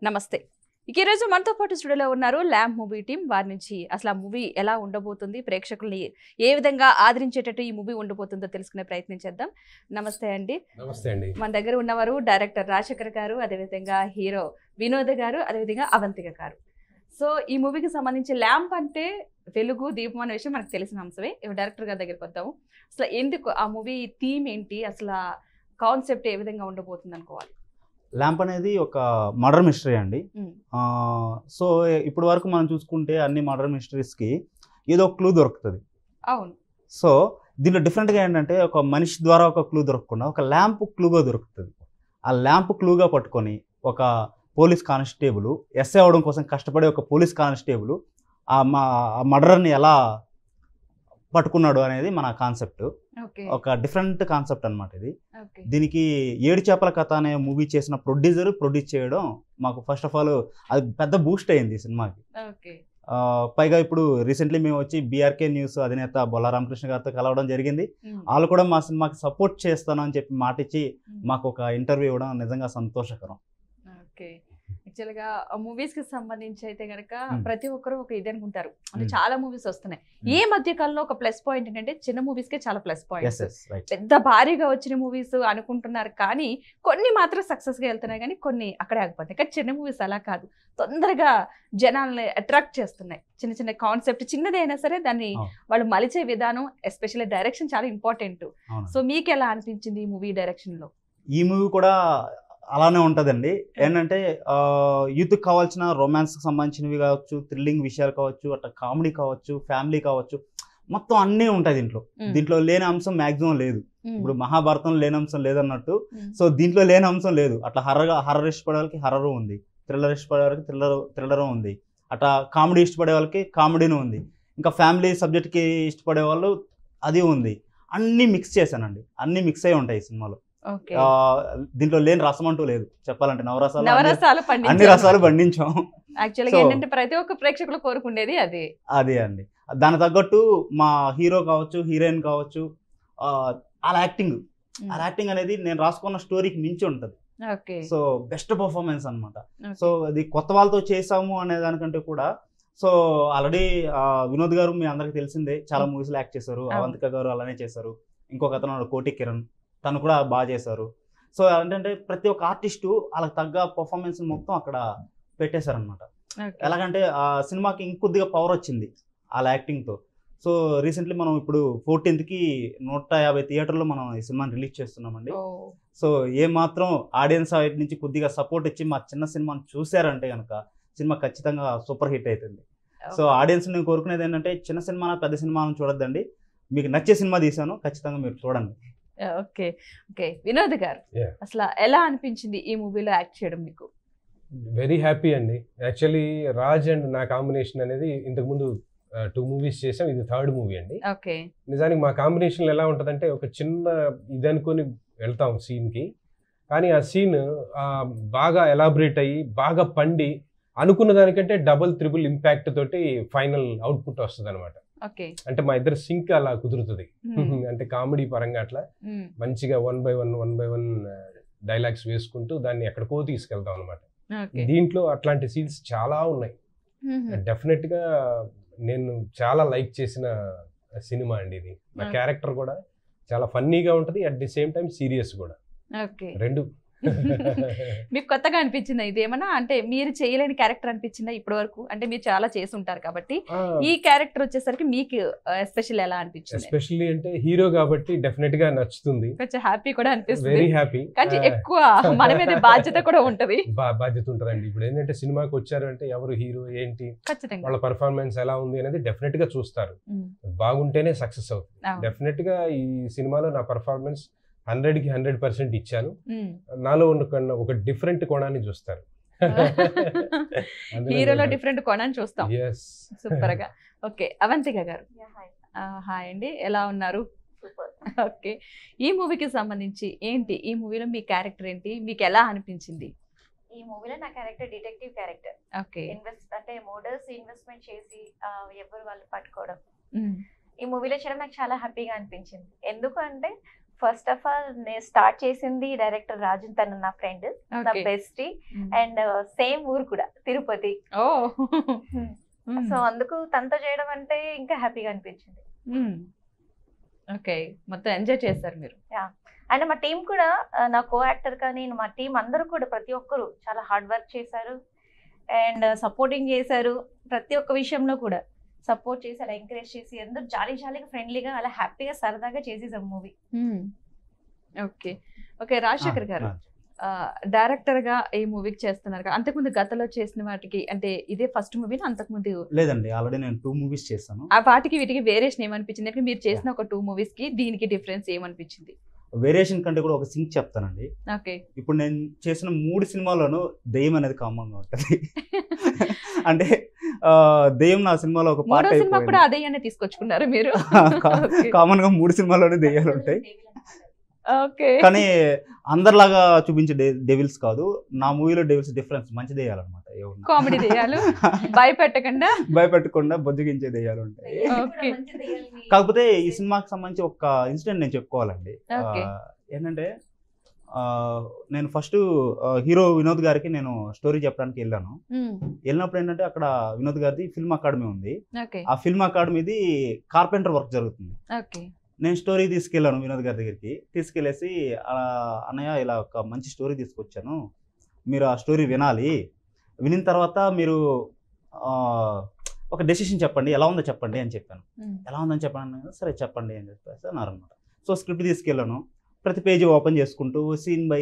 నమస్తే. ఈ రోజు మనతో పాటు స్టూడియోలో ఉన్నారు ల్యాంప్ మూవీ టీం. వారి నుంచి అసలు ఆ మూవీ ఎలా ఉండబోతుంది, ప్రేక్షకుల్ని ఏ విధంగా ఆదరించేటట్టు ఈ మూవీ ఉండబోతుందో తెలుసుకునే ప్రయత్నం చేద్దాం. నమస్తే అండి. నమస్తే అండి. మన దగ్గర ఉన్నవారు డైరెక్టర్ రాజశేఖర్ గారు, అదేవిధంగా హీరో వినోద్ గారు, అదేవిధంగా అవంతిక గారు. సో ఈ మూవీకి సంబంధించి ల్యాంప్ అంటే వెలుగు, దీపం అనే విషయం మనకు తెలిసిన అంశమే. డైరెక్టర్ గారి దగ్గరికి వద్దాము. అసలు ఎందుకు ఆ మూవీ థీమ్ ఏంటి, అసలు కాన్సెప్ట్ ఏ విధంగా ఉండబోతుంది అనుకోవాలి? ల్యాంప్ అనేది ఒక మర్డర్ మిస్టరీ అండి. సో ఇప్పటి వరకు మనం చూసుకుంటే అన్ని మర్డర్ మిస్టరీస్కి ఏదో ఒక క్లూ దొరుకుతుంది. అవును. సో దీంట్లో డిఫరెంట్గా ఏంటంటే ఒక మనిషి ద్వారా ఒక క్లూ దొరకకుండా ఒక ల్యాంప్ క్లూగా దొరుకుతుంది. ఆ ల్యాంప్ క్లూగా పట్టుకొని ఒక పోలీస్ కానిస్టేబుల్ ఎస్ఐ అవ్వడం కోసం కష్టపడే ఒక పోలీస్ కానిస్టేబుల్ ఆ మర్డర్ని ఎలా పట్టుకున్నాడు అనేది మన కాన్సెప్ట్. ఒక డిఫరెంట్ కాన్సెప్ట్ అనమాట ఇది. దీనికి ఏడు చేపల కథ అనే మూవీ చేసిన ప్రొడ్యూస్ చేయడం మాకు ఫస్ట్ ఆఫ్ ఆల్ అది పెద్ద బూస్ట్ అయింది ఈ సినిమాకి. పైగా ఇప్పుడు రీసెంట్లీ మేము వచ్చి బీఆర్కే న్యూస్ అధినేత బొల్లా రామకృష్ణ గారితో కలవడం జరిగింది. వాళ్ళు కూడా మా సినిమాకి సపోర్ట్ చేస్తాను అని చెప్పి మాట ఇచ్చి మాకు ఒక ఇంటర్వ్యూ ఇవ్వడం నిజంగా సంతోషకరం. యాక్చువల్గా మూవీస్ కి సంబంధించి అయితే కనుక ప్రతి ఒక్కరు ఒక ఇది అనుకుంటారు, అంటే చాలా మూవీస్ వస్తున్నాయి. ఈ మధ్య కాలంలో ఒక ప్లస్ పాయింట్ ఏంటంటే చిన్న మూవీస్ కే చాలా ప్లస్ పాయింట్స్. పెద్ద భారీగా వచ్చిన మూవీస్ అనుకుంటున్నారు కానీ కొన్ని మాత్రం సక్సెస్ గా వెళ్తున్నాయి, కానీ కొన్ని అక్కడే ఆగిపోతాయి. కానీ చిన్న మూవీస్ అలా కాదు, తొందరగా జనాల్ని అట్రాక్ట్ చేస్తున్నాయి. చిన్న చిన్న కాన్సెప్ట్ చిన్నదైనా సరే దాన్ని వాళ్ళు మలిచే విధానం, ఎస్పెషల్లీ డైరెక్షన్ చాలా ఇంపార్టెంట్. సో మీకు ఎలా అనిపించింది ఈ మూవీ డైరెక్షన్ లో? ఈ మూవీ కూడా అలానే ఉంటుందండి. ఏంటంటే యూత్కి కావాల్సిన రొమాన్స్కి సంబంధించినవి కావచ్చు, థ్రిల్లింగ్ విషయాలు కావచ్చు, అట్లా కామెడీ కావచ్చు, ఫ్యామిలీ కావచ్చు, మొత్తం అన్నీ ఉంటాయి దీంట్లో. దీంట్లో లేని అంశం మ్యాక్సిమం లేదు. ఇప్పుడు మహాభారతం లేని అంశం లేదన్నట్టు సో దీంట్లో లేని అంశం లేదు. అట్లా హర్రర్ ఇష్టపడే వాళ్ళకి హర్రర్ ఉంది, థ్రిల్లర్ ఇష్టపడే వాళ్ళకి థ్రిల్లర్ ఉంది, అట్లా కామెడీ ఇష్టపడే వాళ్ళకి కామెడీను ఉంది, ఇంకా ఫ్యామిలీ సబ్జెక్ట్కి ఇష్టపడే వాళ్ళు అది ఉంది. అన్నీ మిక్స్ చేశానండి, అన్నీ మిక్స్ అయి ఉంటాయి ఈ సినిమాలో. దీంట్లో లేని రసం అంటూ లేదు. చెప్పాలంటే నవరసాలు అన్ని రసాలు పండించాం. యాక్చువల్గా ఏంటంటే ప్రతి ఒక్క ప్రేక్షకులు కోరుకునేది అదే అండి. దాని తగ్గట్టు మా హీరో కావచ్చు, హీరోయిన్ కావచ్చు, వాళ్ళ యాక్టింగ్ అనేది నేను రాసుకున్న స్టోరీకి మించి ఉంటుంది. సో బెస్ట్ పర్ఫార్మెన్స్ అనమాట. సో అది కొత్త వాళ్ళతో చేసాము అనే దానికంటే కూడా సో ఆల్రెడీ వినోద్ గారు మీ అందరికి తెలిసిందే, చాలా మూవీస్లో యాక్ట్ చేశారు. అవంతిక గారు అలానే చేశారు. ఇంకొక అతను కోటి కిరణ్, తను కూడా బాగా చేశారు. సో ఏంటంటే ప్రతి ఒక్క ఆర్టిస్టు వాళ్ళకి తగ్గ పర్ఫార్మెన్స్ మొత్తం అక్కడ పెట్టేశారనమాట. ఎలాగంటే ఆ సినిమాకి ఇంకొద్దిగా పవర్ వచ్చింది వాళ్ళ యాక్టింగ్తో. సో రీసెంట్లీ మనం ఇప్పుడు 14th 150 థియేటర్లో మనం ఈ సినిమాని రిలీజ్ చేస్తున్నామండి. సో ఏమాత్రం ఆడియన్స్ సైడ్ నుంచి కొద్దిగా సపోర్ట్ ఇచ్చి మా చిన్న సినిమాని చూశారంటే కనుక సినిమా ఖచ్చితంగా సూపర్ హిట్ అవుతుంది. సో ఆడియన్స్ నేను కోరుకునేది ఏంటంటే చిన్న సినిమా పెద్ద సినిమా చూడొద్దండి, మీకు నచ్చే సినిమా తీసాను, ఖచ్చితంగా మీరు చూడండి. ఓకే. వినోద్ గారు, అసలు ఎలా అనిపించింది ఈ మూవీలో యాక్ట్ చేయడం మీకు? వెరీ హ్యాపీ అండి. యాక్చువల్లీ రాజ్ అండ్ నా కాంబినేషన్ అనేది ఇంతకుముందు 2 మూవీస్ చేసాం, ఇది 3rd మూవీ అండి. నిజానికి మా కాంబినేషన్ ఎలా ఉంటుందంటే ఒక చిన్న ఇది అనుకొని వెళ్తాం సీన్కి, కానీ ఆ సీన్ బాగా ఎలాబరేట్ అయ్యి బాగా పండి అనుకున్న దానికంటే డబుల్ త్రిబుల్ ఇంపాక్ట్ తోటి ఫైనల్ అవుట్పుట్ వస్తుంది అనమాట. అంటే మా ఇద్దరు సింక్ అలా కుదురుతుంది. అంటే కామెడీ పరంగా అట్లా మంచిగా 1 by 1 డైలాగ్స్ వేసుకుంటూ దాన్ని ఎక్కడికో తీసుకెళ్తాం అనమాట. దీంట్లో అట్లాంటి సీన్స్ చాలా ఉన్నాయి. డెఫినెట్ గా నేను చాలా లైక్ చేసిన సినిమా అండి ఇది. నా క్యారెక్టర్ కూడా చాలా ఫన్నీగా ఉంటది, at the same time serious కూడా, రెండు. మీకు కొత్తగా అనిపించిందా ఇది ఏమన్నా? అంటే మీరు చేయలేని క్యారెక్టర్ అనిపించిందా ఇప్పటి వరకు? అంటే మీరు చాలా చేసి ఉంటారు కాబట్టి ఈ క్యారెక్టర్ వచ్చేసరికి మీకు ఎస్పెషల్ ఎలా అనిపించింది? ఎస్పెషల్లీ అంటే హీరో కాబట్టి డెఫినెట్ గా నచ్చుతుంది, కొంచెం హ్యాపీ కూడా అనిపిస్తుంది. Very happy. కానీ ఎక్కువ మన మీద బాధ్యత కూడా ఉంటది. బాధ్యత ఉంటదండి. ఇప్పుడు ఏంటంటే సినిమాకి వచ్చారు అంటే ఎవరు హీరో ఏంటి, వాళ్ళ పర్ఫార్మెన్స్ ఎలా ఉంది అనేది డెఫినెట్ గా చూస్తారు. బాగుంటేనే సక్సెస్ అవుతుంది. డెఫినెట్ గా ఈ సినిమాలో నా పర్ఫార్మెన్స్ 100కి 100% ఇచ్చాను. నాలో ఉన్న ఒక డిఫరెంట్ కోణాన్ని చూస్తారు. హీరోలో డిఫరెంట్ కోణాన్ని చూస్తాం. సూపర్ గా. ఓకే, అవంతిక గారు హాయ్ అండి, ఎలా ఉన్నారు? ఓకే, ఈ మూవీకి సంబంధించి ఏంటి, ఈ మూవీలో మీ క్యారెక్టర్ ఏంటి, మీకు ఎలా అనిపించింది? ఈ మూవీలో నా క్యారెక్టర్ డిటెక్టివ్ క్యారెక్టర్. అంటే మోడల్స్ ఇన్వెస్ట్మెంట్ చేసి ఎవరు వాళ్ళు పట్టుకోవడం. ఈ మూవీలో చేయడం నాకు చాలా హ్యాపీగా అనిపించింది. ఎందుకంటే ఫస్ట్ ఆఫ్ ఆల్ నేను స్టార్ట్ చేసింది డైరెక్టర్ రాజన్, తను నా ఫ్రెండ్, నా బెస్టీ, అండ్ సేమ్ ఊరు కూడా తిరుపతి. ఓ సో అందుకు తనతో చేయడం అంటే ఇంకా హ్యాపీగా అనిపించింది. ఓకే, మొత్తం ఎంజాయ్ చేస్తారు మీరు. అండ్ మా టీం కూడా, నా కో యాక్టర్ కానీ మా టీం అందరూ కూడా ప్రతి ఒక్కరు చాలా హార్డ్ వర్క్ చేశారు అండ్ సపోర్టింగ్ చేశారు. ప్రతి ఒక్క విషయంలో కూడా సపోర్ట్ చేశారు, ఎంకరేజ్ చేసి అందరూ జాలీగా ఫ్రెండ్లీగా అలా హ్యాపీగా సరదాగా చేసేసాం మూవీ. ఓకే ఓకే, రాజశేఖర్ గారు డైరెక్టర్ గా ఈ మూవీకి చేస్తున్నారు కదా, అంతకుముందు గతంలో చేసిన వాటికి అంటే ఇదే ఫస్ట్ మూవీనా అంతకుముందు? లేదండి, ఆల్రెడీ నేను 2 మూవీస్ చేశాను. ఆ వాటికి వీటికి వేరియేషన్ ఏమనిపించింది? అంటే మీరు చేసిన ఒక 2 మూవీస్ కి దీనికి డిఫరెన్స్ ఏమనిపించింది? వేరియేషన్ కంటే కూడా ఒక సింక్ చెప్తానండి. ఓకే, ఇప్పుడు నేను చేసిన 3 సినిమాల్లోనూ దెయ్యం అనేది కామన్ గా ఉంటది. అంటే దెయ్యం నా సినిమాలో ఒక పార్ట్ మూడో సినిమా కూడా అదే అనే తీసుకొచ్చుకున్నారు మీరు? కామన్ గా 3 సినిమాల్లోనే దెయ్యాలు ఉంటాయి. ఓకే, కానీ అందరిలాగా చూపించే డెవిల్స్ కాదు. నా మూవీలో డెవిల్స్ డిఫరెన్స్ మంచి దెయ్యాలన్నమాట. కామెడీ దెయ్యాలు, భయపెట్టకుండా బొజ్జగించే దెయ్యాలు ఉంటాయి. కాకపోతే ఈ సినిమాకి సంబంధించి ఒక ఇన్సిడెంట్ నేను చెప్పుకోవాలండి. ఏంటంటే నేను ఫస్ట్ హీరో వినోద్ గారికి నేను స్టోరీ చెప్పడానికి వెళ్ళినప్పుడు ఏంటంటే అక్కడ వినోద్ గారిది ఫిల్మ్ అకాడమీ ఉంది. ఆ ఫిల్మ్ అకాడమీది కార్పెంటర్ వర్క్ జరుగుతుంది. నేను స్టోరీ తీసుకెళ్ళాను వినోద్ గారి దగ్గరికి. తీసుకెళ్ళేసి అన్నయ్య ఇలా ఒక మంచి స్టోరీ తీసుకొచ్చాను, మీరు ఆ స్టోరీ వినాలి, వినిన తర్వాత మీరు ఒక డెసిషన్ చెప్పండి, ఎలా ఉందో చెప్పండి అని చెప్పాను. ఎలా ఉందని చెప్పాను, సరే చెప్పండి అని చెప్పేసి అన్నారనమాట. సో స్క్రిప్ట్ తీసుకెళ్ళాను, ప్రతి పేజీ ఓపెన్ చేసుకుంటూ సీన్ బై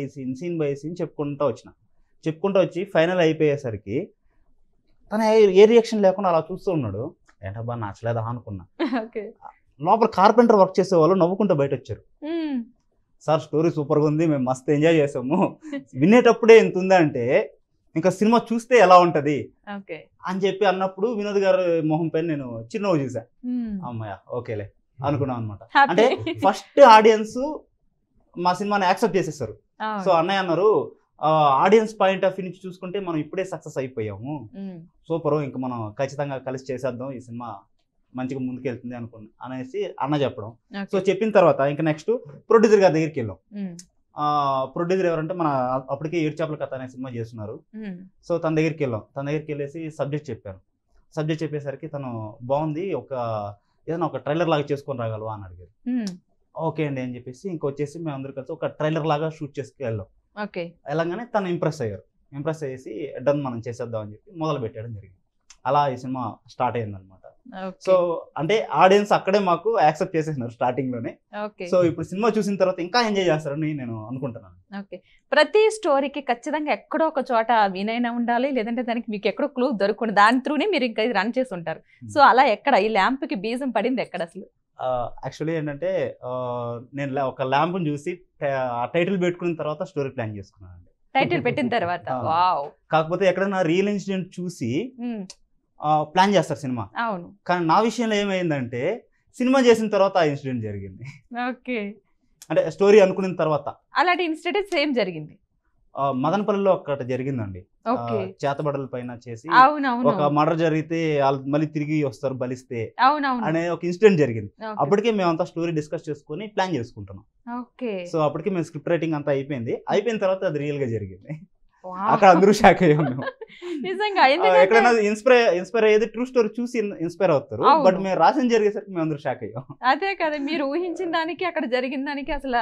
సీన్ చెప్పుకుంటూ వచ్చి ఫైనల్ అయిపోయేసరికి తన ఏ రియాక్షన్ లేకుండా అలా చూస్తూ ఉన్నాడు. ఏంటబ్బా నచ్చలేదా అనుకున్నా. లోపల కార్పెంటర్ వర్క్ చేసే వాళ్ళు నవ్వుకుంటూ బయట వచ్చారు. సార్ స్టోరీ సూపర్గా ఉంది, మేము మస్తు ఎంజాయ్ చేసాము, వినేటప్పుడే ఎంత ఉందా అంటే ఇంకా సినిమా చూస్తే ఎలా ఉంటది అని చెప్పి అన్నప్పుడు వినోద్ గారు మొహం పైన నేను చిరునవ్వు చూసా. అమ్మాయ ఓకేలే అనుకున్నాం అనమాట. అంటే ఫస్ట్ ఆడియన్స్ మా సినిమాని యాక్సెప్ట్ చేసేసారు. సో అన్నయ్య అన్నారు, ఆడియన్స్ పాయింట్ ఆఫ్ వ్యూ నుంచి చూసుకుంటే మనం ఇప్పుడే సక్సెస్ అయిపోయాము, సూపర్, ఇంకా మనం ఖచ్చితంగా కలిసి చేసేద్దాం, ఈ సినిమా మంచిగా ముందుకెళ్తుంది అనేసి అన్న చెప్పడం. సో చెప్పిన తర్వాత ఇంకా నెక్స్ట్ ప్రొడ్యూసర్ గారి దగ్గరికి వెళ్ళాం. ప్రొడ్యూసర్ ఎవరంటే మన అప్పటికే 7 చేపల కథ అనే సినిమా చేస్తున్నారు. సో తన దగ్గరికి వెళ్ళేసి సబ్జెక్ట్ చెప్పాను. సబ్జెక్ట్ చెప్పేసరికి తను బాగుంది, ఏదైనా ఒక ట్రైలర్ లాగా చేసుకొని రాగలవా అని అడిగారు. ఓకే అండి అని చెప్పేసి ఇంకొచ్చేసి మేము అందరూ కలిసి ఒక ట్రైలర్ లాగా షూట్ చేసుకు వెళ్ళాం. వెళ్ళగానే తను ఇంప్రెస్ అయ్యేసి డన్ మనం చేసేద్దాం అని చెప్పి మొదలు పెట్టడం జరిగింది. అలా ఈ సినిమా స్టార్ట్ అయింది అనమాట. సో అంటే ఆడియన్స్ అక్కడే మాకు యాక్సెప్ట్ చేసేసినారు స్టార్టింగ్ లోనే. సో ఇప్పుడు సినిమా చూసిన తర్వాత ఇంకా ఎంజాయ్ చేస్తారని నేను అనుకుంటున్నాను. ఓకే, ప్రతి స్టోరీకి ఖచ్చితంగా ఎక్కడో ఒక చోట వినైనా ఉండాలి, లేదంటే దానికి మీకు ఎక్కడో క్లూ దొరకకుండా దాని త్రూనే మీరు ఇంకా రన్ చేసి ఉంటారు. సో అలా ఎక్కడ ఈ ల్యాంప్ కి బీజం పడింది ఎక్కడ అసలు? యాక్చువల్లీ ఏంటంటే నేను ఒక ల్యాంప్ని చూసి ఆ టైటిల్ పెట్టుకున్న తర్వాత స్టోరీ ప్లాన్ చేసుకున్నాను. టైటిల్ పెట్టిన తర్వాత కాకపోతే ఎక్కడైనా రియల్ ఇన్సిడెంట్ చూసి ప్లాన్ చేస్తారు సినిమా. అవును, కానీ నా విషయంలో ఏమైందంటే సినిమా చేసిన తర్వాత ఆ ఇన్సిడెంట్ జరిగింది. ఓకే, అంటే స్టోరీ అనుకున్న తర్వాత అలాంటి ఇన్సిడెంట్ సేమ్ జరిగింది. మదనపల్లిలో ఒకటి జరిగిందండి. చేతబడల పైన చేసి ఒక మర్డర్ జరిగితే మళ్ళీ తిరిగి వస్తారు బలిస్తే అనే ఒక ఇన్సిడెంట్ జరిగింది. అప్పటికే మేమంతా స్టోరీ డిస్కస్ చేసుకుని ప్లాన్ చేసుకుంటున్నాం. సో అప్పటికే మేము స్క్రిప్ట్ రైటింగ్ అంతా అయిపోయిన తర్వాత అది రియల్ గా జరిగింది. అక్కడ అందరూ షాక్ అయ్యాం మేము. ఎక్కడైనా ఇన్స్పైర్ అయ్యేది ట్రూ స్టోరీ చూసి ఇన్స్పైర్ అవుతారు, బట్ మేము రాసిన జరిగేసరికి మేము అందరూ షాక్ అయ్యాం. అదే కదా, మీరు ఊహించిన దానికి అక్కడ జరిగిన దానికి అసలు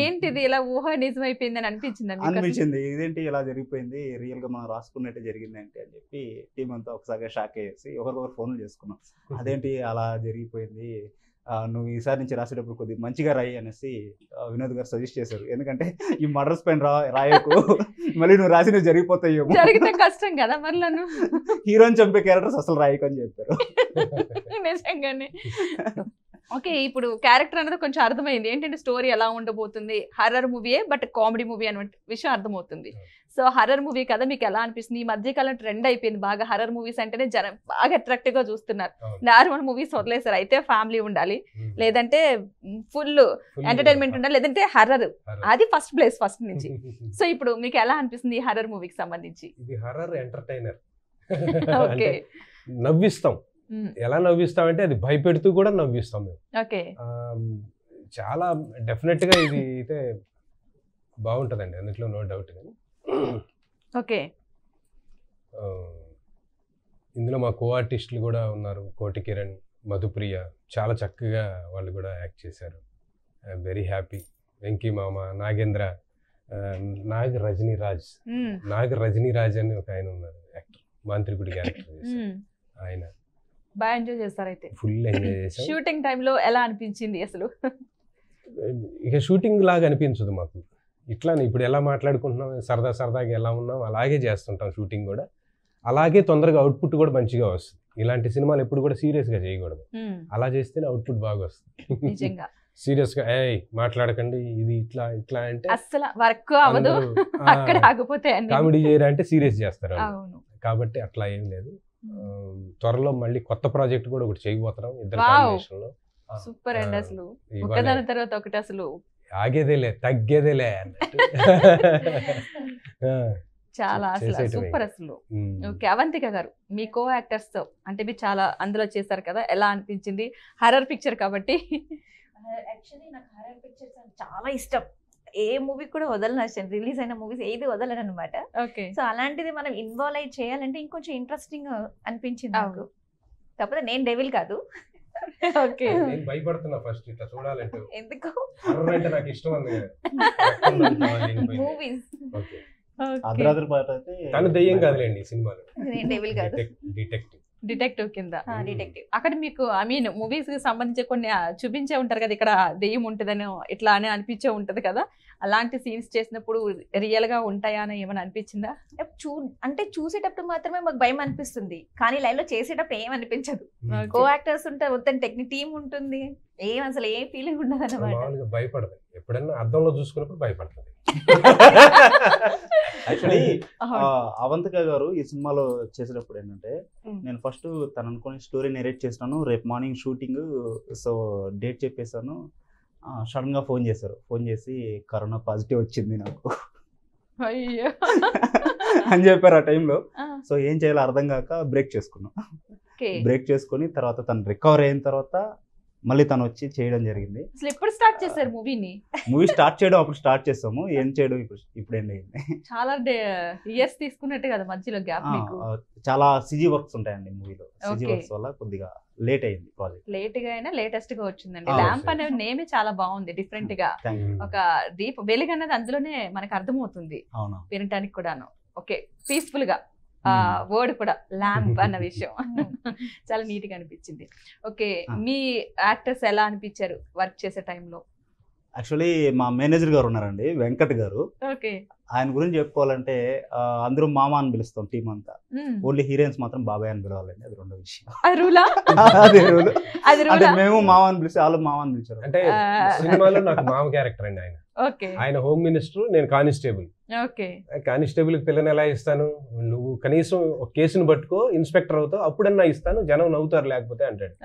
ఏంటిది ఇలా ఊహ నిజమైపోయింది అని అనిపించింది. ఇదేంటి ఇలా జరిగిపోయింది, రియల్ గా మనం రాసుకున్నట్టు జరిగింది అంటే అని చెప్పి టీం అంతా ఒకసారిగా షాక్ అయ్యేసి ఒకరికొకరు ఫోన్లు చేసుకున్నాం. అదేంటి అలా జరిగిపోయింది, నువ్వు ఈసారి నుంచి రాసేటప్పుడు కొద్దిగా మంచిగా రాయి అనేసి వినోద్ గారు సజెస్ట్ చేశారు. ఎందుకంటే ఈ మర్డర్స్ పైన రాయకు, మళ్ళీ నువ్వు రాసినవి జరిగిపోతాయి, జరిగితే కష్టం కదా, మరి హీరోని చంపే క్యారెక్టర్స్ అసలు రాయకు అని చెప్పారు. నిజంగానే. ఓకే, ఇప్పుడు క్యారెక్టర్ అనేది కొంచెం అర్థమైంది, ఏంటంటే స్టోరీ ఎలా ఉండబోతుంది, హర్రర్ మూవీయే బట్ కామెడీ మూవీ అనే విషయం అర్థమవుతుంది. సో హర్రర్ మూవీ కదా, మీకు ఎలా అనిపిస్తుంది? ఈ మధ్యకాలం ట్రెండ్ అయిపోయింది బాగా, హర్రర్ మూవీస్ అంటేనే జనం బాగా అట్రాక్టివ్ గా చూస్తున్నారు. నార్మల్ మూవీస్ వదిలేసారు, అయితే ఫ్యామిలీ ఉండాలి, లేదంటే ఫుల్ ఎంటర్టైన్మెంట్ ఉండాలి, లేదంటే హర్రర్, అది ఫస్ట్ ప్లేస్ ఫస్ట్ నుంచి. సో ఇప్పుడు మీకు ఎలా అనిపిస్తుంది ఈ హర్రర్ మూవీకి సంబంధించి? ఇది హర్రర్ ఎంటర్టైనర్. ఓకే, నవ్విస్తాం. ఎలా నవ్విస్తామంటే అది భయపెడుతూ కూడా నవ్విస్తాం మేము. చాలా డెఫినెట్గా ఇది అయితే బాగుంటుందండి, అందులో నో డౌట్. కానీ ఓకే, ఇందులో మా కో ఆర్టిస్టులు కూడా ఉన్నారు, కోటి కిరణ్, మధుప్రియ, చాలా చక్కగా వాళ్ళు కూడా యాక్ట్ చేశారు. I'm very happy. వెంకీ మామ, నాగేంద్ర, నాగ్ రజనీరాజ్ అని ఒక ఆయన ఉన్నారు యాక్టర్, మాంత్రికుడి క్యారెక్టర్ చేశారు ఆయన. బాగా ఎంజాయ్ చేస్తారు అయితే. ఫుల్ ఎంజాయ్ చేశాం. షూటింగ్ టైంలో ఎలా అనిపించింది అసలు? ఇక షూటింగ్ లాగా అనిపించదు మాకు, ఇట్లానే ఇప్పుడు ఎలా మాట్లాడుకుంటున్నాం సరదాగా ఎలా ఉన్నాం అలాగే చేస్తుంటాం షూటింగ్ కూడా. అలాగే తొందరగా అవుట్పుట్ కూడా మంచిగా వస్తుంది. ఇలాంటి సినిమాలు ఎప్పుడు కూడా సీరియస్గా చేయకూడదు, అలా చేస్తేనే అవుట్పుట్ బాగా వస్తుంది. నిజంగా సీరియస్గా మాట్లాడకండి ఇది ఇట్లా అంటే అసలు వర్క్ అవ్వదు, అక్కడ ఆగిపోతే కామెడీ చేయరా అంటే సీరియస్ చేస్తారు. కాబట్టి అట్లా ఏం లేదు. త్వరలో మళ్ళీ కొత్త ప్రాజెక్ట్ కూడా ఒకటి చేయబోతున్నాం ఇద్దరు కాంబినేషన్ లో. సూపర్ అండి, అసలు ఒకదాని తర్వాత ఒకటి అసలు ఆగేదేలే తగ్గేదేలే అన్నట్టు. చాలా అసలు సూపర్ అసలు. ఓకే, అవంతిక గారు మీ కో యాక్టర్స్ తో అంటే మీరు చాలా అందులో చేశారు కదా, ఎలా అనిపించింది? హర్రర్ పిక్చర్ కాబట్టి. యాక్చువల్లీ నాకు హర్రర్ పిక్చర్స్ అంటే చాలా ఇష్టం. ఏ మూవీ కూడా వదలను, రిలీజ్ అయిన మూవీస్ ఏది వదలను అనమాట. ఓకే, సో అలాంటిది మనం ఇన్వాల్వ్ అయ్యి చేయాలంటే ఇంకొంచెం ఇంట్రెస్టింగ్ అనిపించింది నాకు. కాకపోతే నేను డెవిల్ కాదు. ఓకే, నేను భయపడుతున్నా ఫస్ట్ ఇట్లా చూడాలంటే. ఎందుకు? హర్రర్ అంటే నాకు ఇష్టం అంది మూవీస్. ఓకే, అర్ధరాత్రి పాట అయితే తను దెయ్యం కాదులేండి సినిమాలో, నేను డెవిల్ కాదు, డిటెక్టివ్ కింద. డిటెక్టివ్. అక్కడ మీకు ఐ మీన్ మూవీస్ కి సంబంధించి కొన్ని చూపించే ఉంటారు కదా, ఇక్కడ దెయ్యం ఉంటుందని ఇట్లా అని అనిపించే ఉంటది కదా, అలాంటి సీన్స్ చేసినప్పుడు రియల్ గా ఉంటాయా అని ఏమైనా అనిపించిందా? అంటే చూసేటప్పుడు మాత్రమే మాకు భయం అనిపిస్తుంది, కానీ లైవ్ లో చేసేటప్పుడు ఏం అనిపించదు. కో యాక్టర్స్ ఉంటారు, మొత్తం టెక్నిక్ టీమ్ ఉంటుంది, అసలు ఏ ఫీలింగ్ ఉండదు అన్నమాట. భయపడదు, ఎప్పుడన్నా అద్దంలో చూసుకున్నప్పుడు భయపడుతుంది. యాక్చువల్లీ అవంతిక గారు ఈ సినిమాలో చేసేటప్పుడు ఏంటంటే, నేను ఫస్ట్ తను అనుకుని స్టోరీ నెరేట్ చేసినాను, రేపు మార్నింగ్ షూటింగ్, సో డేట్ చెప్పేసాను. సడన్ గా ఫోన్ చేశారు, ఫోన్ చేసి కరోనా పాజిటివ్ వచ్చింది నాకు అని చెప్పారు ఆ టైంలో. సో ఏం చేయాలో అర్థం కాక బ్రేక్ చేసుకున్నాం. బ్రేక్ చేసుకుని తర్వాత తను రికవర్ అయిన తర్వాత మళ్ళీ తను వచ్చి చేయడం జరిగింది. అసలు ఎప్పుడు స్టార్ట్ చేశారు మూవీని? మూవీ స్టార్ట్ చేయడం అప్పుడు స్టార్ట్ చేస్తాము, ఏం చేయడం ఇప్పుడు ఎండ్ అయింది. చాలా ఇయర్స్ తీసుకున్నట్టు కదా మధ్యలో గ్యాప్ మీకు? చాలా సిజీ వర్క్స్ ఉంటాయండి మూవీలో, సిజీ వర్క్స్ వల్ల కొద్దిగా లేట్ అయింది ప్రాజెక్ట్. లేట్ గా అయినా లేటెస్ట్ గా వచ్చిందండి. ల్యాంప్ అనే నేమే చాలా బాగుంది, డిఫరెంట్ గా ఒక దీప వెలుగు అన్నది అందులోనే మనకు అర్థమవుతుంది వినటానికి కూడాను. ఓకే, పీస్ఫుల్ గా వర్డ్ కూడా ల్యాంప్ అన్న విషయం చాలా నీట్ గా అనిపించింది. ఓకే, మీ యాక్టర్స్ ఎలా అనిపించారు వర్క్ చేసే టైంలో? యాక్చువల్లీ మా మేనేజర్ గారు ఉన్నారండి, వెంకట్ గారు. ఓకే, ఆయన గురించి చెప్పుకోవాలంటే అందరూ మామ అని పిలుస్తాం టీం అంతా, ఓన్లీ హీరోయిన్స్ మాత్రం బాబాయ్ అని పిలవాలండి, అది రెండో విషయం. అదే రూల్. అంటే మేము మామ అని పిలిస్తే వాళ్ళు మామ అని పిలిచారు. అంటే సినిమాలో నాకు మామ క్యారెక్టర్ అండి ఆయన. ఆయన హోమ్ మినిస్టర్, నేను కానిస్టేబుల్. కానిస్టేబుల్ కి పిల్లని ఎలా ఇస్తాను, నువ్వు కనీసం ఒక కేసును పట్టుకో ఇన్స్పెక్టర్ అవుతావు అప్పుడన్నా ఇస్తాను, జనం నవ్వుతారు లేకపోతే అంటాడు.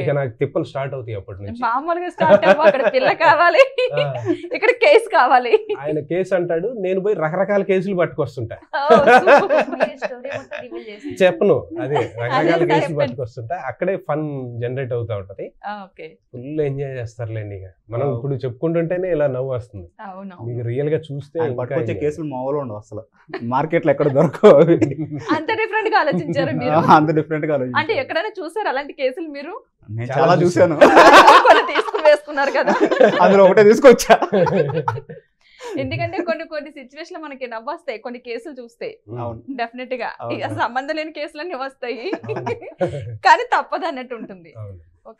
ఇక నాకు తిప్పలు స్టార్ట్ అవుతాయి అప్పటి నుంచి. మామూలుగా స్టార్ట్ అక్కడ పిల్ల కావాలి, ఇక్కడ కేసు కావాలి. ఆయన కేసు అంటాడు, నేను పోయి రకరకాల కేసులు పట్టుకొస్తుంటా. చెప్పను, అదే రకరకాల కేసులు పట్టుకొస్తుంటా, అక్కడే ఫన్ జనరేట్ అవుతా ఉంటది. ఫుల్ ఎంజాయ్ చేస్తారులేండి. ఇక మనం ఇప్పుడు చెప్పుకుంటుంటేనే ఇలా నవ్వు వస్తుంది, మీకు రియల్ గా చూస్తే పట్టుకొచ్చే కేసులు మామూలు ఉండవు అసలు, మార్కెట్ లో ఎక్కడ దొరకవు. అంత డిఫరెంట్ గా ఆలోచించారు మీరు? అంత డిఫరెంట్ గా ఆలోచించారు. అంటే ఎక్కడైనా చూసారు అలాంటి కేసులు మీరు? నేను చాలా చూసాను. తీసుకుని వేసుకున్నారు కదా, అందులో ఒకటే తీసుకొచ్చా. ఎందుకంటే కొన్ని సిచ్యువేషన్ లో మనకి నవ్వొస్తాయి, కొన్ని కేసులు చూస్తే డెఫినెట్ గా సంబంధం లేని కేసులన్నీ వస్తాయి, కానీ తప్పదు అన్నట్టు ఉంటుంది.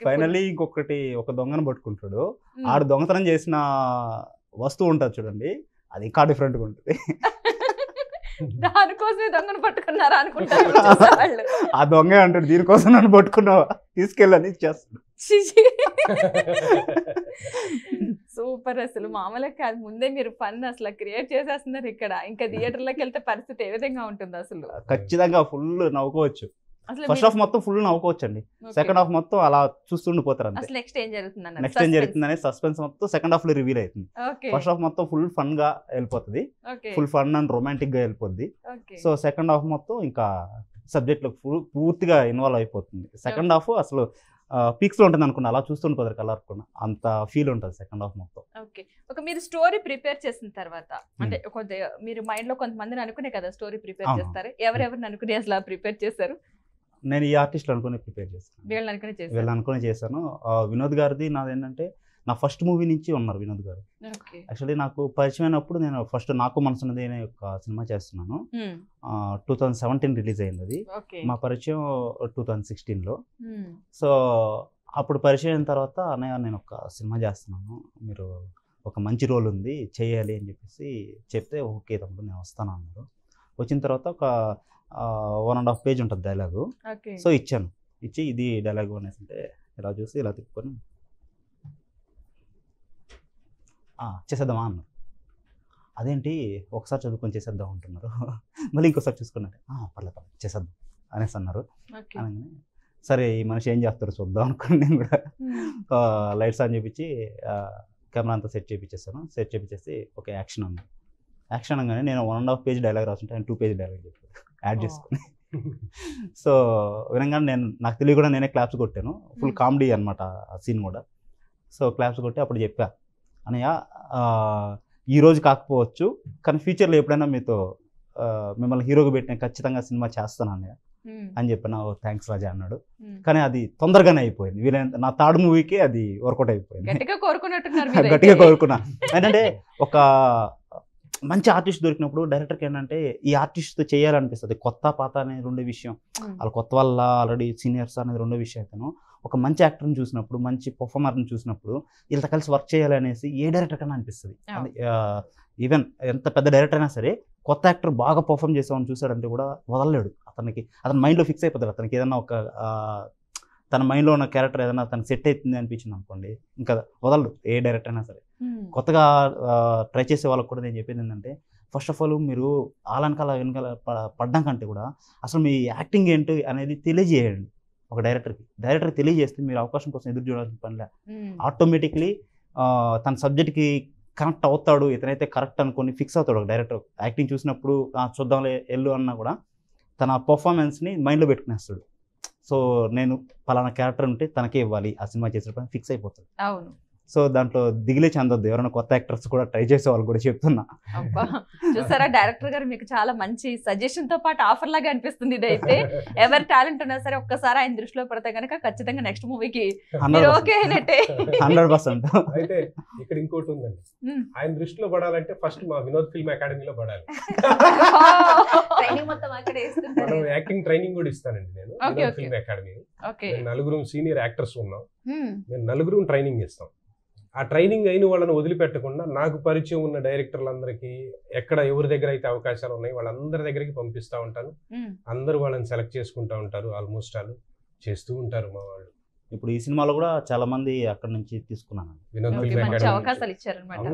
ఫైనల్లీ ఇంకొకటి, ఒక దొంగను పట్టుకుంటాడు, ఆడు దొంగతనం చేసిన వస్తువు ఉంటుంది చూడండి, అది ఇంకా డిఫరెంట్ గా ఉంటుంది. దానికోసమే దొంగను పట్టుకున్నారా అనుకుంటారు వాళ్ళు. ఆ దొంగ అంటాడు, దీనికోసం నన్ను పట్టుకున్నావా, తీసుకెళ్ళని ఇచ్చేస్తాడు. సూపర్, అసలు మామూలుగా కాదు, ముందే మీరు ఫన్ అసలు క్రియేట్ చేసేస్తున్నారు ఇక్కడ. ఇంకా థియేటర్లోకి వెళ్తే పరిస్థితి ఏ విధంగా ఉంటుంది అసలు? ఖచ్చితంగా ఫుల్ నవ్వుకోవచ్చు. ఫస్ట్ హాఫ్ మొత్తం ఫుల్ నవ్వుకోవచ్చు అండి, సెకండ్ హాఫ్ మొత్తం అలా చూస్తుండిపోతారు అంతే. నెక్స్ట్ ఏం జరుగుతుంది, నెక్స్ట్ ఏం జరుగుతుందనే సస్పెన్స్ మొత్తం సెకండ్ హాఫ్ లో రివీల్ అవుతుంది. ఫస్ట్ హాఫ్ మొత్తం ఫుల్ ఫన్ గా వెళ్ళిపోతుంది, ఫుల్ ఫన్ అండ్ రొమాంటిక్ గా వెళ్ళిపోద్ది. సో సెకండ్ హాఫ్ మొత్తం ఇంకా సబ్జెక్ట్ లో పూర్తిగా ఇన్వాల్వ్ అయిపోతుంది. సెకండ్ హాఫ్ అసలు పీక్స్లో ఉంటుంది అనుకున్నా, అలా చూస్తుంటుంది కలర్ అంత ఫీల్ ఉంటుంది సెకండ్ హాఫ్ మొత్తం. ఓకే. ఒక మీరు స్టోరీ ప్రిపేర్ చేసిన తర్వాత అంటే కొద్దిగా మీరు మైండ్ లో కొంతమందిని అనుకునే కదా స్టోరీ ప్రిపేర్ చేస్తారు, ఎవరెవరిని అనుకుని అసలు ప్రిపేర్ చేశారు? నేను ఈ ఆర్టిస్టులు అనుకుని ప్రిపేర్ చేస్తాను, వీళ్ళు అనుకుని చేశాను. వినోద్ గారిది నాది ఏంటంటే నా ఫస్ట్ మూవీ నుంచి ఉన్నారు వినోద్ గారు. యాక్చువల్లీ నాకు పరిచయం అయినప్పుడు నేను ఫస్ట్ నాకు మనసున్నది అనే ఒక సినిమా చేస్తున్నాను, 2017 రిలీజ్ అయింది అది. మా పరిచయం 2016లో. సో అప్పుడు పరిచయం అయిన తర్వాత అన్నయ్య నేను ఒక సినిమా చేస్తున్నాను, మీరు ఒక మంచి రోల్ ఉంది చేయాలి అని చెప్పేసి చెప్తే ఓకే తమ్ముడు నేను వస్తాను అన్నారు. వచ్చిన తర్వాత ఒక 1.5 పేజ్ ఉంటుంది డైలాగు. సో ఇచ్చాను, ఇచ్చి ఇది డైలాగు అనేసి అంటే ఇలా చూసి ఇలా తిప్పుకొని చేసేద్దామా అన్నారు. అదేంటి ఒకసారి చదువుకొని చేసేద్దాం అంటున్నారు, మళ్ళీ ఇంకోసారి చూసుకున్నాను, పర్లేదు చేసేద్దాం అనేసి అన్నారు. అనగానే సరే ఈ మనిషి ఏం చేస్తారో చూద్దాం అనుకుని నేను కూడా లైట్స్ ఆన్ చేపించి కెమెరా అంతా సెట్ చేయించేస్తాను. సెట్ చేయించేసి ఒక యాక్షన్ అన్నాను. యాక్షన్ అనగానే నేను 1.5 పేజ్ డైలాగ్ రాసుంటే ఆయన 2 పేజ్ డైలాగ్ చెప్పాను యాడ్ చేసుకుని. సో వినంగానే నాకు తెలియ కూడా నేనే క్లాప్స్ కొట్టాను, ఫుల్ కామెడీ అనమాట ఆ సీన్ కూడా. సో క్లాప్స్ కొట్టి అప్పుడు చెప్పా, అన్నయ్య ఈరోజు కాకపోవచ్చు కానీ ఫ్యూచర్లో ఎప్పుడైనా మీతో మిమ్మల్ని హీరోగా పెట్టిన ఖచ్చితంగా సినిమా చేస్తాను అన్నయ్య అని చెప్పిన. థ్యాంక్స్ రాజా అన్నాడు. కానీ అది తొందరగానే అయిపోయింది, నా థర్డ్ మూవీకి అది వర్కౌట్ అయిపోయింది. గట్టిగా కోరుకున్నా. ఏంటంటే ఒక మంచి ఆర్టిస్ట్ దొరికినప్పుడు డైరెక్టర్కి ఏంటంటే ఈ ఆర్టిస్ట్తో చేయాలనిపిస్తుంది. కొత్త పాత అనేది రెండో విషయం, వాళ్ళు కొత్త వాళ్ళ ఆల్రెడీ సీనియర్స్ అనేది రెండో విషయం. అయితేను ఒక మంచి యాక్టర్ని చూసినప్పుడు, మంచి పర్ఫార్మర్ని చూసినప్పుడు వీళ్ళతో కలిసి వర్క్ చేయాలనేసి ఏ డైరెక్టర్ కన్నా అనిపిస్తుంది. ఈవెన్ ఎంత పెద్ద డైరెక్టర్ అయినా సరే కొత్త యాక్టర్ బాగా పర్ఫామ్ చేసామని చూసాడంటే కూడా వదలలేడు, అతని మైండ్లో ఫిక్స్ అయిపోతాడు. అతనికి ఏదైనా ఒక తన మైండ్లో ఉన్న క్యారెక్టర్ ఏదైనా తనకి సెట్ అవుతుంది అనిపించింది అనుకోండి, ఇంకా వదలడు ఏ డైరెక్టర్ అయినా సరే. కొత్తగా ట్రై చేసే వాళ్ళకి కూడా నేను చెప్పేది ఏంటంటే ఫస్ట్ ఆఫ్ ఆల్ మీరు వెనకాల పడ్డం కంటే కూడా అసలు మీ యాక్టింగ్ ఏంటి అనేది తెలియజేయండి ఒక డైరెక్టర్కి తెలియజేస్తే మీరు అవకాశం కోసం ఎదురు చూడాల్సిన పనిలే. ఆటోమేటిక్లీ తన సబ్జెక్ట్కి కనెక్ట్ అవుతాడు, ఇతనైతే కరెక్ట్ అనుకొని ఫిక్స్ అవుతాడు. ఒక డైరెక్టర్ యాక్టింగ్ చూసినప్పుడు చూద్దాంలే ఎల్లు అన్నా కూడా తన పర్ఫార్మెన్స్ని మైండ్లో పెట్టుకునేస్తాడు. సో నేను పలానా క్యారెక్టర్ ఉంటే తనకే ఇవ్వాలి ఆ సినిమా చేసేటప్పుడు ఫిక్స్ అయిపోతాడు. అవును. సో దాంట్లో దిగిలే చెందొద్దు, ఎవరైనా కొత్త యాక్టర్స్ కూడా ట్రై చేసే వాళ్ళు కూడా చెప్తున్నా. చూసారా డైరెక్టర్ గారు మీకు చాలా మంచి సజెషన్ తో పాటు ఆఫర్ లాగా అనిపిస్తుంది. ఇదైతే ఎవరి టాలెంట్ ఉన్నా సరే ఒక్కసారి ఆయన దృష్టిలో పడితే కనుక ఖచ్చితంగా నెక్స్ట్ మూవీకి ఓకే అయినట్టే 100%. అయితే ఇక్కడ ఇంకోటి ఉందండి, ఆయన దృష్టిలో పడాలంటే ఫస్ట్ మా వినోద్ ఫిల్మ్ అకాడమీలో పడాలి. యాక్టింగ్ ట్రైనింగ్ కూడా ఇస్తానండి నేను వినోద్ ఫిల్మ్ అకాడమీ. నలుగురు సీనియర్ యాక్టర్స్ ఉన్నాం, మేము నలుగురు ట్రైనింగ్ ఇస్తాం. ఆ ట్రైనింగ్ అయిన వాళ్ళని వదిలిపెట్టకుండా నాకు పరిచయం ఉన్న డైరెక్టర్లందరికీ ఎక్కడ ఎవరి దగ్గర అయితే అవకాశాలు ఉన్నాయి వాళ్ళందరి దగ్గరికి పంపిస్తూ ఉంటాను. అందరూ వాళ్ళని సెలెక్ట్ చేసుకుంటూ ఉంటారు, ఆల్మోస్ట్ వాళ్ళు చేస్తూ ఉంటారు మా వాళ్ళు. ఇప్పుడు ఈ సినిమాలో కూడా చాలా మంది అక్కడ నుంచి తీసుకున్నాను, అవకాశాలు ఇచ్చారన్నమాట.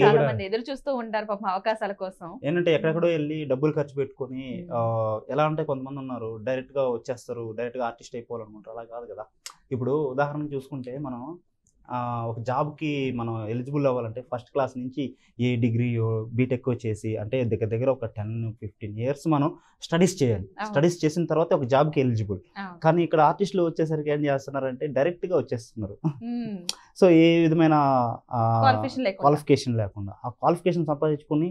చాలా మంది ఎదురు చూస్తూ ఉంటారు పాపం అవకాశాల కోసం. ఏంటంటే ఎక్కడెక్కడో వెళ్ళి డబ్బులు ఖర్చు పెట్టుకుని ఎలా అంటే కొంతమంది ఉన్నారు డైరెక్ట్ గా వచ్చేస్తారు, డైరెక్ట్ గా ఆర్టిస్ట్ అయిపోవాలనుకుంటారు. అలా కాదు కదా. ఇప్పుడు ఉదాహరణ చూసుకుంటే మనం ఒక జాబ్కి మనం ఎలిజిబుల్ అవ్వాలంటే ఫస్ట్ క్లాస్ నుంచి ఏ డిగ్రీ బీటెక్ చేసి అంటే దగ్గర ఒక 10-15 years మనం స్టడీస్ చేయాలి. స్టడీస్ చేసిన తర్వాత ఒక జాబ్కి ఎలిజిబుల్. కానీ ఇక్కడ ఆర్టిస్టులు వచ్చేసరికి ఏం చేస్తున్నారంటే డైరెక్ట్గా వచ్చేస్తున్నారు. సో ఏ విధమైన క్వాలిఫికేషన్ లేకుండా ఆ క్వాలిఫికేషన్ సంపాదించుకొని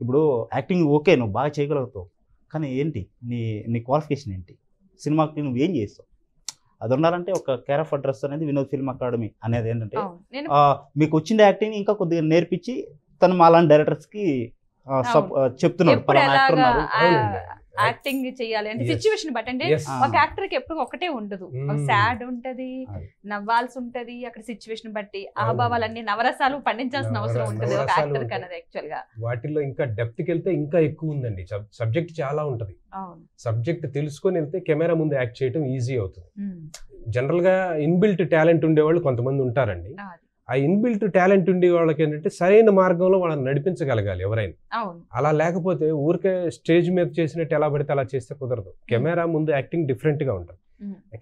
ఇప్పుడు యాక్టింగ్ ఓకే నువ్వు బాగా చేయగలుగుతావు, కానీ ఏంటి నీ క్వాలిఫికేషన్ ఏంటి, సినిమాకి నువ్వు ఏం చేస్తావు, అది ఉండాలంటే ఒక కేర్ ఆఫ్ అడ్రస్ అనేది వినోద్ ఫిల్మ్ అకాడమీ అనేది ఏంటంటే మీకు వచ్చిన యాక్టింగ్ ఇంకా కొద్దిగా నేర్పించి తను మాలాంటి డైరెక్టర్స్ కి చెప్తున్నాడు యాక్టింగ్ చేయాలి అంటే సిచ్యువేషన్ బట్ అంటే ఒక యాక్టర్ కి ఎప్పుడు ఒకటే ఉండదు, సాడ్ ఉంటది, నవ్వాల్సి ఉంటది, అక్కడ సిచ్యువేషన్ బట్టి ఆభావాలన్నీ నవరసాలు పండించాల్సిన అవసరం ఉంటది ఒక యాక్టర్ కి అనేది. యాక్చువల్ గా వాటిల్లో ఇంకా డెప్త్ కి వెళ్తే ఇంకా ఎక్కువ ఉందండి, సబ్జెక్ట్ చాలా ఉంటది. సబ్జెక్ట్ తెలుసుకొని వెళ్తే కెమెరా ముందు యాక్ట్ చేయడం ఈజీ అవుతుంది. జనరల్ గా ఇన్బిల్ట్ టాలెంట్ ఉండేవాళ్ళు కొంతమంది ఉంటారండి. ఆ ఇన్బిల్ట్ టాలెంట్ ఉండే వాళ్ళకి ఏంటంటే సరైన మార్గంలో వాళ్ళని నడిపించగలగాలి ఎవరైనా. అలా లేకపోతే ఊరికే స్టేజ్ మీద చేసినట్టు ఎలా పడితే అలా చేస్తే కుదరదు. కెమెరా ముందు యాక్టింగ్ డిఫరెంట్ గా ఉంటుంది.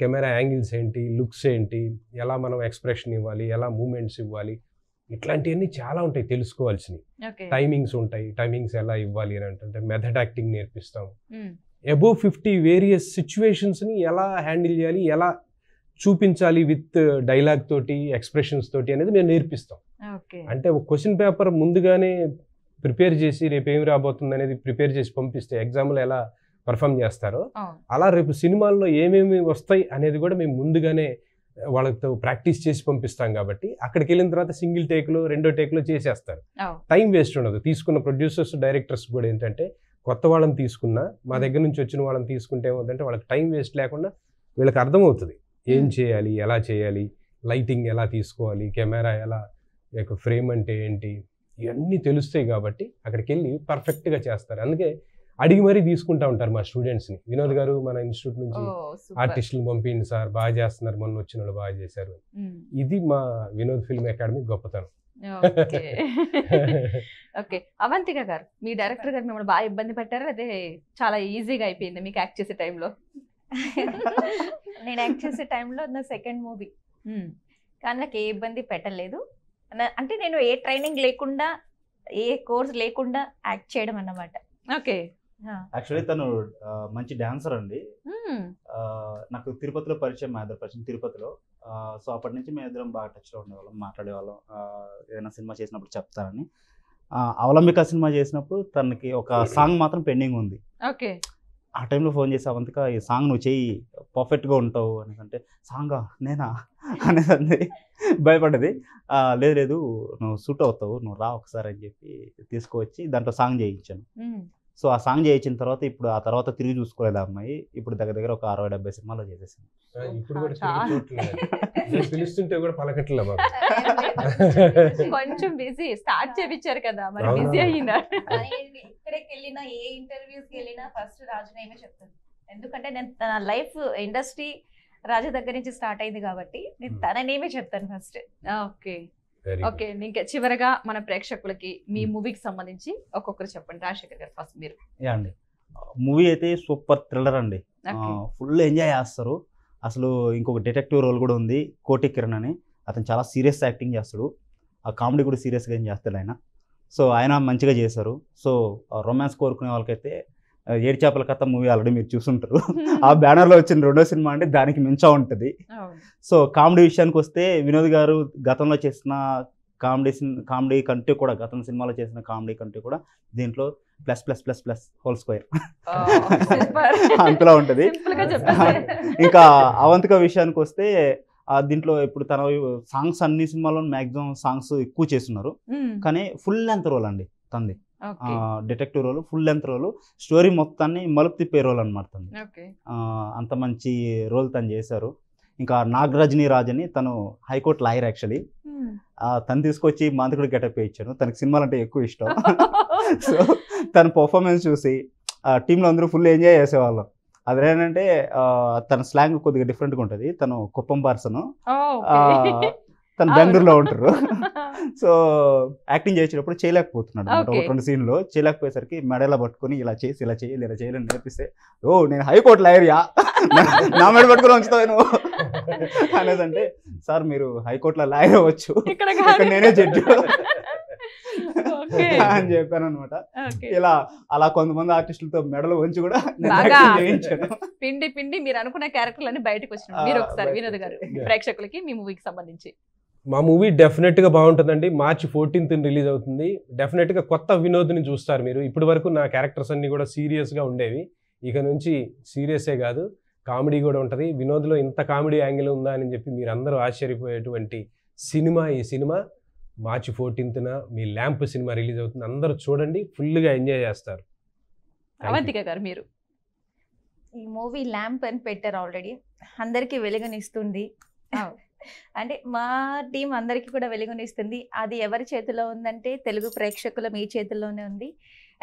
కెమెరా యాంగిల్స్ ఏంటి, లుక్స్ ఏంటి, ఎలా మనం ఎక్స్ప్రెషన్ ఇవ్వాలి, ఎలా మూమెంట్స్ ఇవ్వాలి, ఇట్లాంటివన్నీ చాలా ఉంటాయి తెలుసుకోవాల్సినవి. టైమింగ్స్ ఉంటాయి, టైమింగ్స్ ఎలా ఇవ్వాలి అని అంటే మెథడ్ యాక్టింగ్ నేర్పిస్తాం. అబోవ్ 50 వేరియస్ సిచ్యువేషన్స్ ని ఎలా హ్యాండిల్ చేయాలి, ఎలా చూపించాలి విత్ డైలాగ్ తోటి ఎక్స్ప్రెషన్స్ తోటి అనేది మేము నేర్పిస్తాం. అంటే ఒక క్వశ్చన్ పేపర్ ముందుగానే ప్రిపేర్ చేసి రేపు ఏమి రాబోతుంది అనేది ప్రిపేర్ చేసి పంపిస్తే ఎగ్జామ్లో ఎలా పర్ఫామ్ చేస్తారో అలా రేపు సినిమాల్లో ఏమేమి వస్తాయి అనేది కూడా మేము ముందుగానే వాళ్ళతో ప్రాక్టీస్ చేసి పంపిస్తాం. కాబట్టి అక్కడికి వెళ్ళిన తర్వాత సింగిల్ టేక్లో 2వ టేక్లో చేసేస్తారు. టైం వేస్ట్ ఉండదు. తీసుకున్న ప్రొడ్యూసర్స్ డైరెక్టర్స్ కూడా ఏంటంటే కొత్త వాళ్ళని తీసుకున్నా మా దగ్గర నుంచి వచ్చిన వాళ్ళని తీసుకుంటే ఏమవుతుందంటే వాళ్ళకి టైం వేస్ట్ లేకుండా వీళ్ళకి అర్థమవుతుంది ఏం చేయాలి, ఎలా చేయాలి, లైటింగ్ ఎలా తీసుకోవాలి, కెమెరా ఎలా, ఫ్రేమ్ అంటే ఏంటి, ఇవన్నీ తెలుస్తాయి. కాబట్టి అక్కడికి వెళ్ళి పర్ఫెక్ట్గా చేస్తారు. అందుకే అడిగి మరీ తీసుకుంటా ఉంటారు మా స్టూడెంట్స్ని. వినోద్ గారు మన ఇన్స్టిట్యూట్ నుంచి ఆర్టిస్టులు పంపించండి సార్, బాగా చేస్తున్నారు, మొన్న వచ్చిన వాళ్ళు బాగా చేశారు. ఇది మా వినోద్ ఫిల్మ్ అకాడమీ గొప్పతనం. ఓకే, అవంతిక గారు, మీ డైరెక్టర్ గారు మిమ్మల్ని బాగా ఇబ్బంది పెట్టారా, అదే చాలా ఈజీగా అయిపోయింది మీకు యాక్ట్ చేసే టైంలో? నేను యాక్ట్ చేసే టైంలో నా సెకండ్ మూవీ, కానీ నాకు ఏ ఇబ్బంది పెట్టలేదు. అంటే నేను ఏ ట్రైనింగ్ లేకుండా, ఏ కోర్స్ లేకుండా యాక్ట్ చేయడం అన్నమాట. ఓకే, యాక్చువల్లీ తను మంచి డాన్సర్ అండి. నాకు తిరుపతిలో పరిచయం, మా ఇద్దరు పరిచయం తిరుపతిలో. సో అప్పటి నుంచి మేము ఇద్దరం బాగా టచ్లో ఉండేవాళ్ళం, మాట్లాడేవాళ్ళం. ఏదైనా సినిమా చేసినప్పుడు చెప్తానని. అవలంబిక సినిమా చేసినప్పుడు తనకి ఒక సాంగ్ మాత్రం పెండింగ్ ఉంది. ఓకే, ఆ టైంలో ఫోన్ చేసి అవంతిక ఈ సాంగ్ నువ్వు చెయ్యి, పర్ఫెక్ట్గా ఉంటావు అని అంటే, సాంగా నేనా అనేది భయపడ్డది. లేదు నువ్వు సూట్ అవుతావు, నువ్వు రా ఒకసారి అని చెప్పి తీసుకువచ్చి దాంట్లో సాంగ్ చేయించాను. సో ఆ సాంగ్ చేయించిన తర్వాత ఇప్పుడు ఆ తర్వాత తిరిగి చూసుకోలేదు ఆ అమ్మాయి. ఇప్పుడు దగ్గర ఒక 60-70 సినిమాలో చేసేసింది. ఇప్పుడు కూడా పిలుస్తుంటే కూడా పలకట్లే బాబు. కొంచెం బిజీ, స్టార్ట్ చేయించారు కదా, మరి బిజీ అయ్యిందా? ఇక్కడికి వెళ్ళినా, ఏ ఇంటర్వ్యూస్కి వెళ్ళినా ఫస్ట్ రాజు నేమే చెప్తాను. ఎందుకంటే నేను తన లైఫ్ ఇండస్ట్రీ రాజు దగ్గర నుంచి స్టార్ట్ అయింది కాబట్టి నేను తన నేమే చెప్తాను ఫస్ట్. ఓకే ఓకే, ఇంకా చివరగా మన ప్రేక్షకులకి మీ మూవీకి సంబంధించి ఒక్కొక్కరు చెప్పండి. రాజశేఖర్ గారు ఫస్ట్ మీరు. అండి, మూవీ అయితే సూపర్ థ్రిల్లర్ అండి, ఫుల్ ఎంజాయ్ చేస్తారు. అసలు ఇంకొక డిటెక్టివ్ రోల్ కూడా ఉంది, కోటి కిరణ్ అని. అతను చాలా సీరియస్ యాక్టింగ్ చేస్తాడు, ఆ కామెడీ కూడా సీరియస్గా ఏం చేస్తాడు ఆయన. సో ఆయన మంచిగా చేశారు. సో రొమాన్స్ కోరుకునే వాళ్ళకైతే ఏడు చేపల కథ మూవీ ఆల్రెడీ మీరు చూసుంటారు. ఆ బ్యానర్లో వచ్చిన 2వ సినిమా అంటే దానికి మించా ఉంటుంది. సో కామెడీ విషయానికి వస్తే వినోద్ గారు గతంలో చేసిన కామెడీ కంటే కూడా, గతం సినిమాలో చేసిన కామెడీ కంటే కూడా దీంట్లో ++++² అంతలా ఉంటుంది. ఇంకా అవంతిక విషయానికి వస్తే దీంట్లో ఇప్పుడు తన సాంగ్స్ అన్ని సినిమాల్లో మ్యాక్సిమం సాంగ్స్ ఎక్కువ చేస్తున్నారు, కానీ ఫుల్ లెంత్ రోల్ అండి తంది. Detective role, full length role, story మొత్తాన్ని మలుపు తిప్పే రోల్ అనమాట తంది. అంత మంచి రోల్ తను చేశారు. ఇంకా నాగరజనీ రాజ్ అని తను హైకోర్టు లాయర్. యాక్చువల్లీ తను తీసుకొచ్చి మాంత్రికుడు గెటప్ ఇచ్చాను. తనకి సినిమాలు అంటే ఎక్కువ ఇష్టం. సో తన పర్ఫార్మెన్స్ చూసి టీంలో అందరూ ఫుల్ ఎంజాయ్ చేసేవాళ్ళం. అదేంటంటే తన స్లాంగ్ కొద్దిగా డిఫరెంట్గా ఉంటుంది. తను కుప్పం పర్సన్, తను బెంగళూరులో ఉంటారు. సో యాక్టింగ్ చేసేటప్పుడు చేయలేకపోతున్నాడు అనమాట. ఒక 2 సీన్లో చేయలేకపోయేసరికి మెడలా పట్టుకొని ఇలా చేసి ఇలా చేయాలని నేర్పిస్తే, నేను హైకోర్టు లాయర్యా, నా మెడ పట్టుకుని ఉంచుతావు నువ్వు అనేసి అంటే, సార్ మీరు హైకోర్టులో లాయర్ అవ్వచ్చు, ఇక్కడ నేనే జడ్జి అని చెప్పాను అనమాట. ఇలా అలా కొంతమంది ఆర్టిస్టులతో మెడలు వంచి కూడా చేయించాను. పిండి మీరు అనుకున్న క్యారెక్టర్లన్నీ బయటకు వచ్చినాయి. మీరు ఒకసారి వినోద్ గారు ప్రేక్షకులకి మీ మూవీకి సంబంధించి. మా మూవీ డెఫినెట్గా బాగుంటుందండి. March 14th రిలీజ్ అవుతుంది. డెఫినెట్గా కొత్త వినోద్ని చూస్తారు మీరు. ఇప్పటి వరకు నా క్యారెక్టర్స్ అన్నీ కూడా సీరియస్గా ఉండేవి, ఇక నుంచి సీరియసే కాదు, కామెడీ కూడా ఉంటుంది. వినోద్లో ఇంత కామెడీ యాంగిల్ ఉందా అని చెప్పి మీరు అందరూ ఆశ్చర్యపోయేటువంటి సినిమా ఈ సినిమా. March 14th మీ ల్యాంప్ సినిమా రిలీజ్ అవుతుంది. అందరూ చూడండి, ఫుల్గా ఎంజాయ్ చేస్తారు. అవంతిక గారు మీరు. ఈ మూవీ ల్యాంప్ అని పెట్టారు, ఆల్రెడీ అందరికీ వెలుగునిస్తుంది. అంటే మా టీం అందరికీ కూడా వెలుగునిస్తుంది. అది ఎవరి చేతిలో ఉందంటే తెలుగు ప్రేక్షకుల మీ చేతిలోనే ఉంది.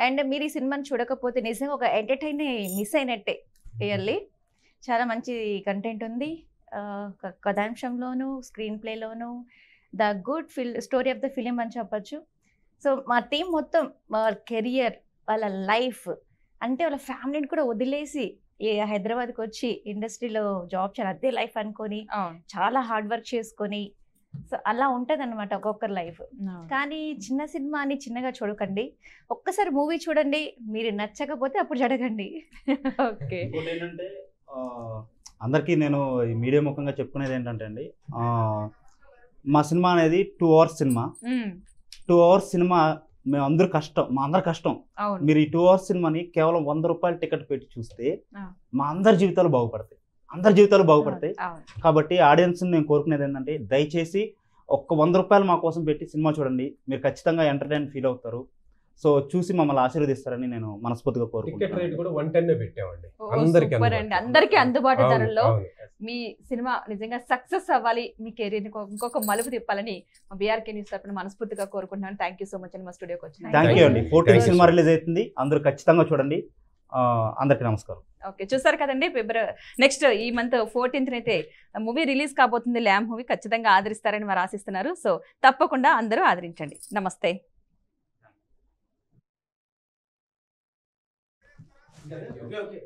అండ్ మీరు ఈ సినిమాని చూడకపోతే నిజంగా ఒక ఎంటర్టైన్ మిస్ అయినట్టే. రియల్లీ చాలా మంచి కంటెంట్ ఉంది, కథాంశంలోను, స్క్రీన్ ప్లేలోను, the good story of the film అని చెప్పచ్చు. సో మా టీం మొత్తం వాళ్ళ కెరియర్, వాళ్ళ లైఫ్, అంటే వాళ్ళ ఫ్యామిలీని కూడా వదిలేసి హైదరాబాద్కి వచ్చి ఇండస్ట్రీలో జాబ్ చేయాలి, అదే లైఫ్ అనుకొని చాలా హార్డ్ వర్క్ చేసుకొని, సో అలా ఉంటుంది అనమాట ఒక్కొక్కరి లైఫ్. కానీ చిన్న సినిమా అని చిన్నగా చూడకండి, ఒక్కసారి మూవీ చూడండి, మీరు నచ్చకపోతే అప్పుడు జడగండి. ఓకే, ఏంటంటే అందరికీ నేను ఈ మీడియా ముఖంగా చెప్పుకునేది ఏంటంటే అండి, మా సినిమా అనేది 2 hours సినిమా. 2 hours సినిమా మేము అందరూ కష్టం, మా అందరి కష్టం. మీరు ఈ 2 hours సినిమాని కేవలం 100 రూపాయలు టికెట్ పెట్టి చూస్తే మా అందరి జీవితాలు బాగుపడతాయి, అందరి జీవితాలు బాగుపడతాయి. కాబట్టి ఆడియన్స్ నేను కోరుకునేది ఏంటంటే, దయచేసి ఒక్క 100 రూపాయలు మా కోసం పెట్టి సినిమా చూడండి, మీరు ఖచ్చితంగా ఎంటర్టైన్ ఫీల్ అవుతారు. సో చూసి మమ్మల్ని ఆశీర్వదిస్తారని నేను మనస్ఫూర్తిగా టికెట్ రేట్ కూడా 110 పెట్టామండి, అందరికీ అందుబాటు ధరల్లో. మీ సినిమా నిజంగా సక్సెస్ అవ్వాలి, మీ కెరీర్ ఇంకొక మలుపు తిప్పాలని బీఆర్కే న్యూస్ తరపున మనస్ఫూర్తిగా కోరుకుంటున్నాను. థ్యాంక్ యూ సో మచ్ అండి మా స్టూడియోకి వచ్చిన. థ్యాంక్ యూ అండి. 14 సినిమా రిలీజ్ అవుతుంది, అందరూ ఖచ్చితంగా చూడండి. అందరికీ నమస్కారం. ఓకే, చూసారు కదండి. నెక్స్ట్ ఈ మంత్ 14th అయితే మూవీ రిలీజ్ కాబోతుంది, ల్యామ్ మూవీ. ఖచ్చితంగా ఆదరిస్తారని వారు ఆశిస్తున్నారు. సో తప్పకుండా అందరూ ఆదరించండి. నమస్తే. Okay.